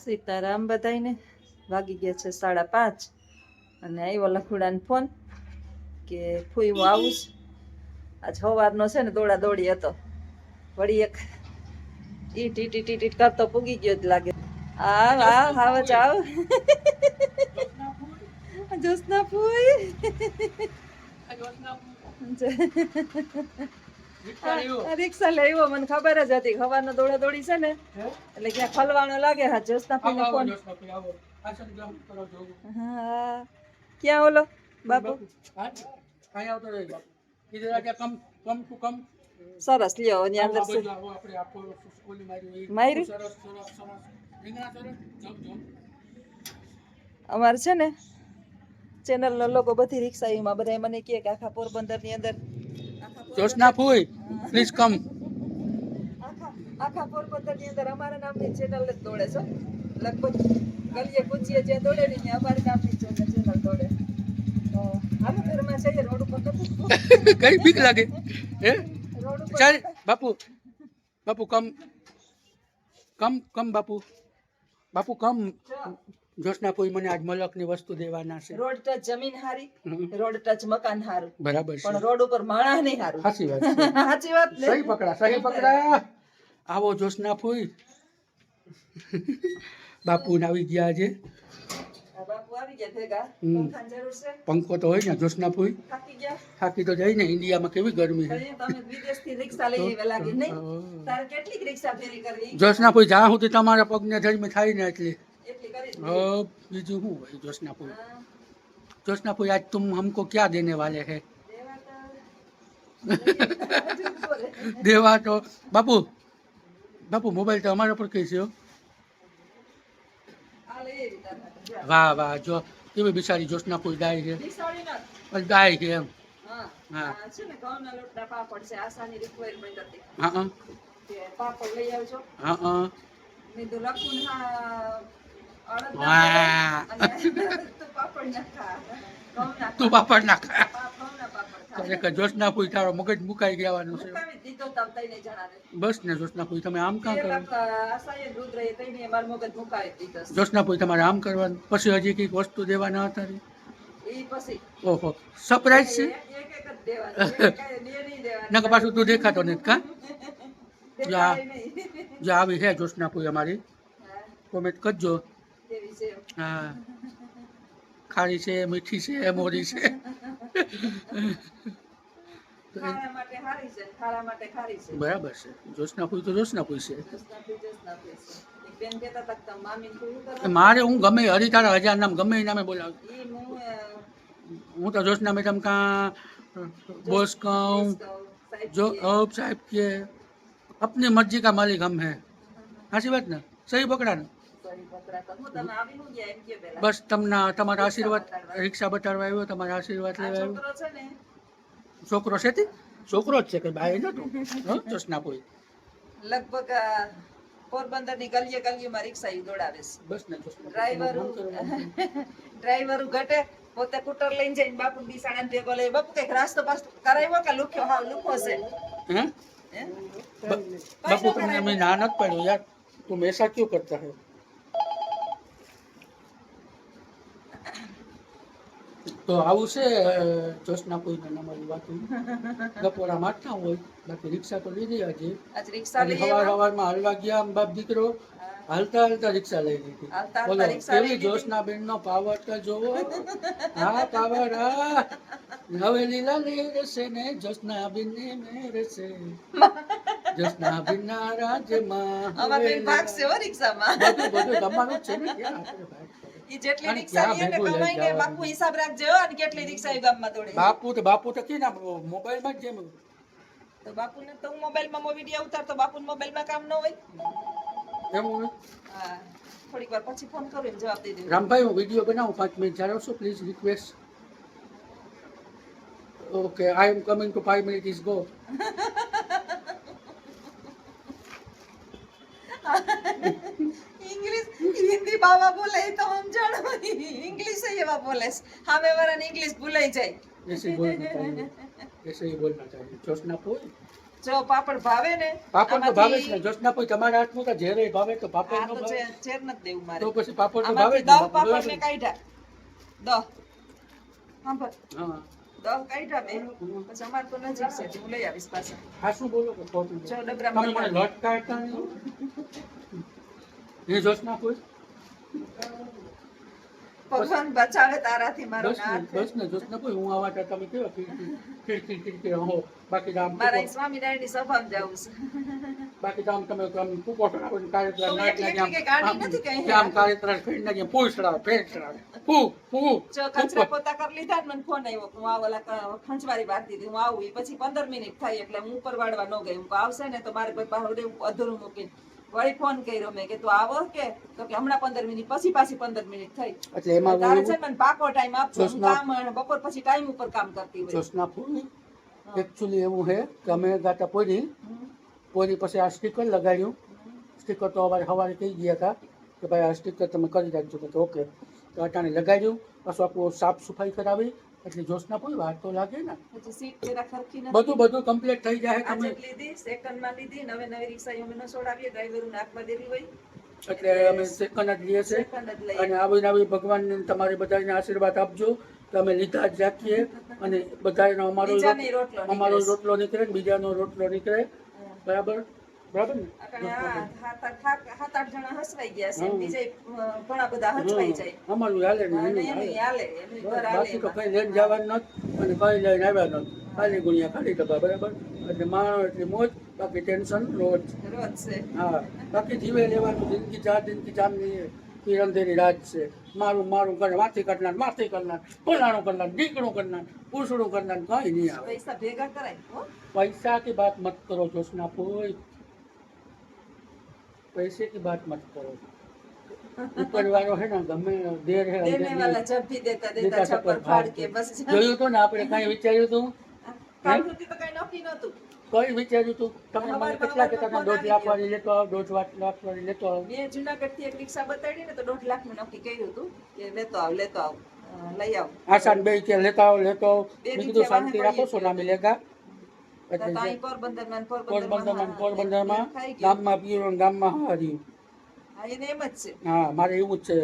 સીતારામ બધાઈને વાગી ગયા છે 5:30 અને આવ્યો લખુડાનો ફોન કે ફૂઈ હું આવું છું. આજ સવારનો છે ને દોડા દોડી હતો. વળી એક ઈટ ઈટ ઈટ ઈટ કરતો પૂગી ગયો જ લાગે. આવ આવ આવ જ આવ જોસના ફૂઈ રિક્ષા લેવો મને ખબર જ હતી. સવારનો દોડા દોડી છે ને એટલે ક્યાં ખલવાનો લાગે. હા જોસના ફૂઈને ફોન. હા ક્યાં ઓલો બાપુ સરસ લ્યો એની અંદર મારી અમારે છે ને ચેનલ નો લોગો બધી રિક્ષા એમાં બધા મને કહે કે આખા પોરબંદર ની અંદર જોશના ફૂઈ પ્લીઝ કમ આખા પોરબંદર ની અંદર અમારા નામની ચેનલ જ દોડે છે. લગભગ ગલીએ કુચીએ જે દોડે ને ત્યાં અમારી નામની ચેનલ દોડે. તો હાલો ઘરમાં જઈએ. રોડ ઉપર કઈ બીક લાગે હે રોડ ઉપર ચાલ બાપુ બાપુ કમ કમ કમ બાપુ બાપુ કમ જોશના ફૂઈ મને આજ મલકની વસ્તુ દેવાના છે. રોડ ટચ જમીન હારી, રોડ ટચ મકાન હારું, બરાબર છે પણ રોડ ઉપર માણસ નહીં હારું. સાચી વાત છે સાચી વાત ને? સહી પકડા આવો જોશના ફૂઈ બાપુ આવી ગયા છે. બાપુ આવી ગયા ભેગા. પંખાની જરૂર છે? પંખો તો હોય ને જોશના ફૂઈ. થાકી ગયા? થાકી તો જાય ને. ઇન્ડિયામાં કેવી ગરમી છે. તમે વિદેશથી રિક્ષા લઈ આવ્યા લાગે નહીં? તારે કેટલીક રિક્ષા ફેરી કરવી? જોશના ફૂઈ જ્યાં સુધી તમારા પગને ધર્મ થાય ને એટલી એટલી કરી બીજું શું હોય જોશના ફૂઈ. જોશના ફૂઈ आज तुम हमको क्या देने वाले हैं? देवा तो बापू बापू मोबाइल तो हमारे ऊपर कैसे हो. વાહ વાહ જો કેવી બિચારી જોશના ફૂઈ ગાય છે. ગાય છે એમ. હા છે ને ઘઉંના લોટના પાપડ છે. આશાની રિક્વાયરમેન્ટ હતી હા કે પાપડ લઈ આવજો. હા મેં તો લખું હા અડદ વાહ અને તું પાપડ ના ખા. ઘઉંના તું પાપડ ના ખા. ઘઉંના પાપડ ખા. ખરેખર જોશના ફૂઈ તારો મગજ મુકાઈ ગયાવાનું છે. મુકાવી દીધો તમ તઈને જણાવે. બસ ને જોશના ફૂઈ તમે આમ કાં કરો. આશાએ દૂધ રહે તઈને માર મગજ મુકાવી દીધો. જોશના ફૂઈ તમારે આમ કરવાનું. પછી હજી કઈક વસ્તુ દેવાના હતા રે. એ પછી ઓહો સરપ્રાઈઝ છે. એક એક જ દેવાનું. એક બે નહીં દેવાનું. નકર પાછું તું દેખાતો નથી કા. દેખાય નહીં. જો આવી છે જોશના ફૂઈ અમારી. હા, કોમેન્ટ કરજો. કેવી છે? હા ખારી છે, મીઠી છે, મોરી છે. ખારા માટે હારી છે, ખારા માટે ખારી છે. બરાબર છે. જોશના ફૂઈ તો જોશના ફૂઈ છે. જસનાથી જસનાથી છે. એક બેન કહેતા હતા કે તમે મામીને પૂરું કરો. મારે હું ગમે હરી તારા 1000 નામ ગમે એ નામે બોલાવ. ઈ હું હું તો જોશના મેડમ કા બોસ कहूँ जो अब साहब के अपनी मर्जी का मालिक हम हैं. સાચી વાત ને? સહી પકડા ને? સોરી પકડા તો હું તમે આવી હું ગયા એમ કે પેલા. બસ તમને તમારા આશીર્વાદ રિક્ષા બતાડવા આવ્યો. તમારા આશીર્વાદ આ લેવા આવ્યો. છોકરો છે ને છોકરો છે તે છોકરો જ છે કે ભાઈ નતો જોશના ફૂઈ. લગભગ પોરબંદરની ગલીએ ગલીઓમાં રિક્ષા ઈ દોડાવે છે. બસ ને જોશના ડ્રાઈવર ઘટે પોતે કુટર લઈને જઈને બાપુ બિસાણા ભેગો લઈ. બાપુ કઈક રાસ્તો પાસ કરાવ્યો કે લુખ્યો? હા લુખો છે. હે હે? बापू तुमने मैं ना नत पढ़ो यार. तुम ऐसा क्यों करता है? તો આવું છે જોશના ફૂઈને અમારી વાત. બપોરા મારતા હોય બાકી રિક્ષા તો લીધી આજે. આજ રિક્ષા લઈ સવારમાં હાલવા ગયા બાપ દીકરો. હાલતા હાલતા રિક્ષા લઈ લીધી. હાલતા બોલો હાલતા રિક્ષા લઈ કેવી લીધી. જોશના બેન નો પાવર તો જોવો. હા પાવર હા હવે લીલા રેસે ને જોશના બેન ને મેરેસે. જોશના બેન ના રાજમાં અમાર બેન ભાગશે હો રિક્ષામાં. બધું તમારું જ છે ને. ક્યાં આપણે ભાગ કરે? ઈ જેટલી અને રિક્ષા ક્યાં લઈએ ને ભેગું લઈ કમાઈને જવાનું? બાપુ હિસાબ રાખજો હો, અને કેટલી રિક્ષા ઈ ગામમાં દોડે. બાપુ તો કે ના મોબાઈલમાં જ જેમ તો બાપુને તો હું મોબાઈલમાં વિડિયો ઉતારતો. બાપુને મોબાઈલમાં કામ ન હોય. એવું હોય. હા થોડીક વાર પછી ફોન કરું એમ જવાબ દઈ દેજો. રામભાઈ હું વિડીયો બનાવું 5 મિનિટ જાળવશો please request. Okay I am coming to 5 minute is go. English Hindi बाबा बोले तो हम जानो. इंग्लिश ही एवा बोले सामे वाળાને इंग्लिश ભૂલાઈ જાય. ऐसे ही बोलना चाहिए. ऐसे ही बोलना चाहिए. जोशना फूई જો પાપડ ભાવે ને પાપડ તો ભાવે જ આમાંથી- ને જોશના કોઈ તમારા હાથનું તો ઝેરે ભાવે તો પાપડ આ નો તો ભાવે ઝેર નથી દેવું મારે તો પછી પાપડ તો ભાવે આમાંથી જ 10 પાપડ ને મેં કાઢ્યા 10 સાંભળ હા 10 કાઢ્યા મેં પછી અમારે તો નજીક છે હું લઈ આવીશ પાછા આ શું બોલો કે ખોટું છે? 6 ડબરા તમે મને લટકાવતા નહીં એ જોશના કોઈ ભગવાન બચાવે તારાથી મારો નાથ બસ ને જોશના કોઈ હું આવા તા તમે કેવા ખીડકી હો બાકી આમ મારા ઈ સ્વામિનારાયણની સભામાં જાવું છે બાકી તો આમ તમે આમ કુપોષણ આપો કાર્યક્રમ તો નાખ એટલી નાખી કે ગાડી નથી કઈ આમ આમ કાર્યક્રમ ફેડ નાખી પૂછ ચડાવે ફેડ ચડાવે ફૂ જો કચરા પોતા કરી લીધા ને મને ફોન આવ્યો કે હું આ ઓલા ખંચવારી બાર દીધી હું આવું ઈ પછી 15 મિનિટ થઈ એટલે હું ઉપર વાળવા ન ગઈ હું કહું આવશે ને તો મારે કોઈ પાસે અધૂરું મૂકીને વળી ફોન કર્યો મેં કે તું આવો કે તો કે હમણાં 15 મિનિટ પછી પાછી 15 મિનિટ થઈ એટલે એમાં તારે છે ને મને પાકો ટાઈમ આપજો હું જોશના- કામ બપોર પછી ટાઈમ ઉપર કામ કરતી હોય જોશના પૂરી એકચ્યુઅલી એવું છે કે અમે ગાતા પોરી પછી આ સ્ટીકર લગાડ્યું સ્ટીકર તો અમારે સવારે કહી ગયા હતા કે ભાઈ આ સ્ટીકર તમે કરી રાખજો તો ઓકે તો અટાણે લગાડ્યું પાછું આખું સાફ સફાઈ કરાવી એટલે જોશના પૂરી વાર તો લાગે ને પછી સીટ જરા ખરખી નથી બધું કમ્પ્લીટ થઈ જાય તમે આજે લીધી સેકન્ડમાં લીધી નવે નવી રિક્ષા અમે ન છોડાવીએ ડ્રાઈવરોને નાખવા દેવી હોય એટલે અમે સેકન્ડ જ લઈએ છીએ સેકન્ડ જ લઈએ અને આવી નવી ભગવાનને તમારે બધાને આશીર્વાદ આપજો તો અમે લીધા જ રાખીએ અને બધાનો બીજાને રોટલો અમારો નીકળે છે. રોટલો નીકળે ને બીજાનો રોટલો નીકળે બરાબર બરાબર ને આપણે આ સાત આઠ જણા હસવાઈ ગયા છે હમ. બીજે ઘણા બધા હચવાઈ જાય અમારું હાલે ને અને એનું એનું હાલે. હાલે એનું ઘર હાલે બાકી તો એમાં. કઈ લઈને જવાનું નથી અને કઈ લઈને આવ્યા નથી ખાલી ગુણિયા ખાલી ટકા બરાબર એટલે માણસ એટલી મોજ બાકી ટેન્શન રોજ રોજ છે હા બાકી જીવે લેવાનું જિંદગી ચાંદની અંધેરી રાત છે મારું કરે માથી કરનાર પોલાણું કરનાર ઢીકણું કરનાર પૂછડું કરનાર કઈ નહીં આવે પૈસા ભેગા કરાય હો पैसा की बात मत करो जोशना कोई पैसे की बात मत करो ऊपर वालों है ना गमे देर है देने अंधेर वाला नहीं. जब भी देता देता देता छप्पर छप्पर फाड़ फाड़ के के. બસ જોયું તો ને આપણે કઈ વિચાર્યું તું કાલ સુધી તો કઈ નક્કી નહોતું કઈ વિચાર્યું તું તમે મને કેટલા કહેતા હતા 1.5 લાખ વાળી લેતો આવ 1.5 લાખ વાળી લેતો આવ મેં જુનાગઢ થી એક રિક્ષા બતાડી ને તો 1.5 લાખ નું નક્કી કર્યું હતું કે લેતો આવ લઈ આવ આસાન બે કે લેતા આવ બે મેં દી કીધું થયા શાંતિ વાહે રાખો પડી સોના મિલેગા તો એટલે અહીં પોરબંદરમાં પોરબંદરમાં ખાઈ ગયું. ગામમાં પીરો ગામમાં હાર્યું હા એને એમ જ છે હા મારે એવું જ છે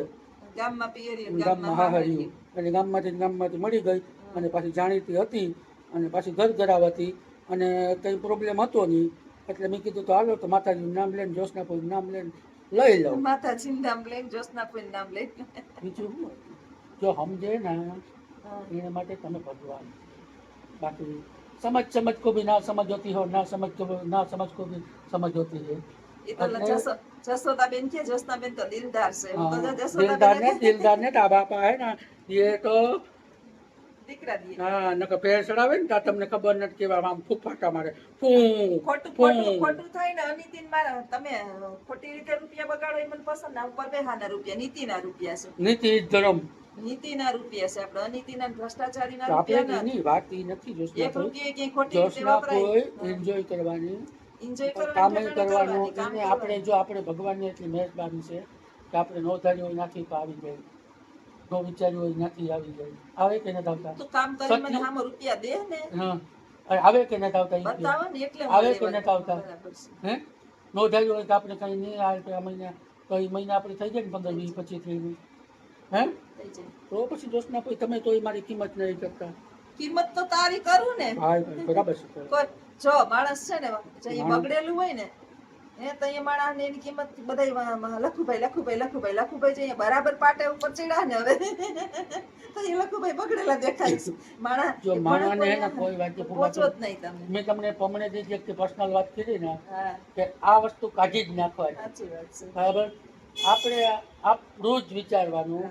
ગામમાં પિયરી ગામમાં હાહર્યું અને ગામમાંથી મળી ગઈ અને પાછી જાણીતી હતી અને પાછી ઘર હતી અને કંઈ પ્રોબ્લેમ હતો નહીં એટલે મેં કીધું તો હાલો તો માતાજીનું નામ લઈને જોશનાપુરનું નામ લઈને લઈ લઉં માતાજીનું નામ લઈને જોશનાપુરનું નામ લઈને બીજું શું? જો સમજે ને એના માટે તમે ભગવાન બાકી समझ को भी ना समझ होती हो ना समझ को भी समझ होती है એ તો જસોદાબેન કે જોશનાબેન તો દિલદાર છે હું તો हाँ, જસોદાબેન दिलदार ने ढाबा पा है ना ये तो દીકરા દીએ હા નકર પેર ચડાવે ને તો તમને ખબર નથી કેવા આમ ફૂફાટા મારે ફૂ ખોટું થાય ને અનિતિન મારા તમે ખોટી રીતે રૂપિયા બગાડો એ મને પસંદ ના ઉપર બેહાના રૂપિયા નીતિના રૂપિયા છે નીતિ ધર્મ નીતિના રૂપિયા છે આપણે અનિતિના ભ્રષ્ટાચારીના તો આપણે રૂપિયા એની વાત ઈ નથી એક જોશના રૂપિયા ક્યાંય ખોટી રીતે જોશના કોઈ વપરાય એન્જોય કરવાની એન્જોય કામે કરવાની કરવાનું એને આપણે જો આપણે ભગવાનની એટલી મહેરબાની છે કે આપણે નો ધાર્યું હોય નાથી તો આવી જાય નો વિચાર્યું હોય નાથી આવી જાય આવે કે નથી આવતા તું કામ કરી મને આમાં રૂપિયા દે ને હા અને આવે કે નથી આવતા ઈ કે? બતાવો ને એટલે આવે મને કે લેવાનું. નથી આવતા? બરાબર છે. હે નો ધાર્યું હોય તો આપણે કઈ નહીં આવે તો આ મહિના તો એ મહિના આપણે થઈ જાય ને 15 20 25 30 હે થઈ જાય. તો પછી જોશના કોઈ તમે તો મારી કિંમત નહીં કરતા કિંમત તો તારી કરું ને ભાઈ બરાબર છે કોઈ જો માણસ છે ને જે ઈ બગડેલું હોય ને તો એ માણસ એની કિંમત બધા લખુભાઈ જે બરાબર પાટે ઉપર ચડ્યા ને હવે તો એ લખુભાઈ બગડેલા દેખાય છે માણસ જો માણસને હે ને કોઈ વાત પહોંચો જ નહીં તમને મેં તમને પમણે જે વ્યક્તિ પર્સનલ વાત કરી ને હા કે આ વસ્તુ કાઢી જ નાખવાની સાચી વાત છે બરાબર આપણે આપણું જ વિચારવાનું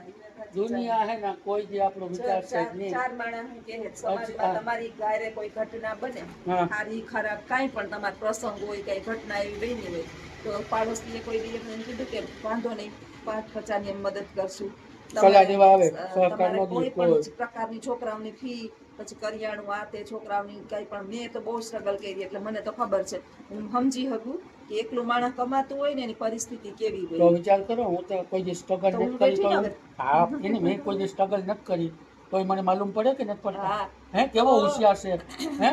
દુનિયા હે ને કોઈ જે આપણો વિચાર છે જ નહીં ચાર માણસ હું કહે સમાજમાં તમારી ગાયરે કોઈ ઘટના બને હા. સારી ખરાબ કાંઈ પણ તમારો પ્રસંગ હોય કઈ ઘટના એવી બની હોય તો પાડોશીએ કોઈ દી એમને કીધું કે વાંધો નહીં 5-50 ની મદદ કરશું સલાહ દેવા આવે, તમારે સહકાર ન દે કોઈ કોઈ. પણ પ્રકારની છોકરાઓની ફી પછી કરિયાણું આ તે છોકરાઓની કઈ પણ મેં તો બહુ સ્ટ્રગલ કરી એટલે મને તો ખબર છે હું સમજી શકું કે એકલું માણસ કમાતું હોય ને એની પરિસ્થિતિ કેવી તો હોય વિચાર કરો હું તો કોઈ જે સ્ટ્રગલ તો હું નથી કરી તો બેઠી ને હવે. હા એને મેં કોઈ જે સ્ટ્રગલ નથી કરી તો મને માલુમ પડે કે નથી પડતા હા હે કેવો હોશિયાર છે હે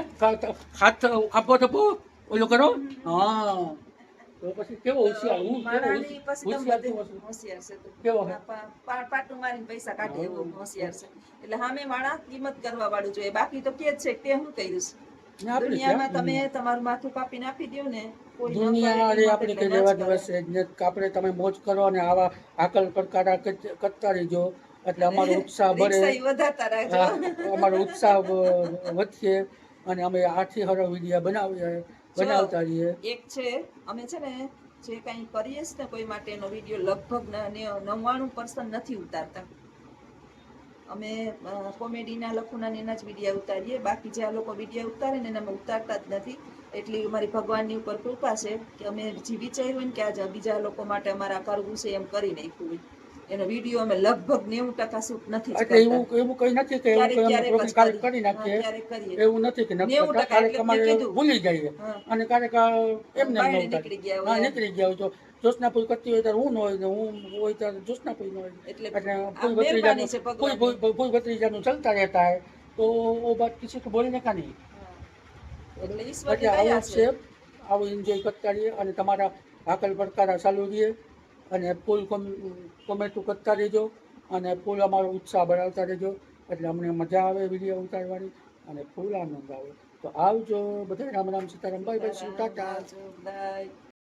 હાથ આપો તો બહુ ઓલું કરો હા તો પછી કેવો હોશિયાર હું કેવો માણાની પછી તમે બધે હોશિયાર છું. હોશિયાર છે તું. કેવો હે? પાટું મારીને પૈસા કાઢે એવો હોશિયાર છે એટલે સામે માણસ કિંમત કરવા વાળું જોઈએ બાકી તો કે જ છે કે તે શું કર્યું છે ને આપણે દુનિયામાં ક્યાં? તમે તમારું માથું કાપીને આપી દો ને કોઈ ન કરે દુનિયા રે કિંમત આપણે એટલે કે ન જ લેવા કરે. દિવસ છે ને આપણે તમે મોજ કરો અને આવા આકલ પ્રકાર કરતા રહીજો એટલે અમારો ઉત્સાહ બળે. રિક્ષા ઈ વધારતા રાખજો. અમારો ઉત્સાહ વધશે અને અમે આથી હરો વિડીયા બનાવતા રહીએ. એક છે અમે છે ને જે કંઈ કરીએ છે ને કોઈ માટેનો વિડીયો લગભગ 99% નથી ઉતારતા અમે કોમેડીના લખુના ને એના જ વિડીયા ઉતારીએ બાકી જે આ લોકો વિડીયા ઉતારે ને એને અમે ઉતારતા જ નથી એટલી અમારી ભગવાનની ઉપર કૃપા છે કે અમે જે વિચાર્યું હોય ને કે આજે બીજા લોકો માટે અમારે આ કરવું છે એમ કરી નાખ્યું હોય એનો વિડીયો અમે લગભગ 90% શૂટ નથી જ એટલે કરતા એવું કઈ નથી કે એવું કઈ અમે ક્યારેક જ ક્યારેક કરી નાખીએ ક્યારેક કરીએ એવું નથી કે નથી 90% કરતા ક્યારેક એટલે મેં અમારે કીધું. ભૂલી જઈએ હા. અને ક્યારેક એમને ન બાયણે ઉતારીએ. નીકળી ગયા હા હોય નીકળી ગયા હોય તો જ્યોત્સના પૂરી કરતી હોય ત્યારે હું ન હોય ને હું હોય ત્યારે જ્યોત્સના પૂરી ન હોય એટલે એટલે આ મહેરબાની છે ભગવાનની. ફૂલ ભત્રીજાનું ચલતા રહેતા है तो वो बात किसी को बोलने का नहीं. હા. એટલે ઈશ્વરની એટલે દયા આવું છે આવું એન્જોય કરતા રહીએ અને તમારા આકલ પડકારા ચાલુ રહીએ અને ફૂલ કોમેન્ટો કરતા રહેજો અને ફૂલ અમારો ઉત્સાહ બનાવતા રહેજો એટલે અમને મજા આવે વિડીયો ઉતારવાની અને ફૂલ આનંદ આવે તો આવજો બધા રામ રામ સીતારામ બાય બાય ટાટા. આવજો, bye.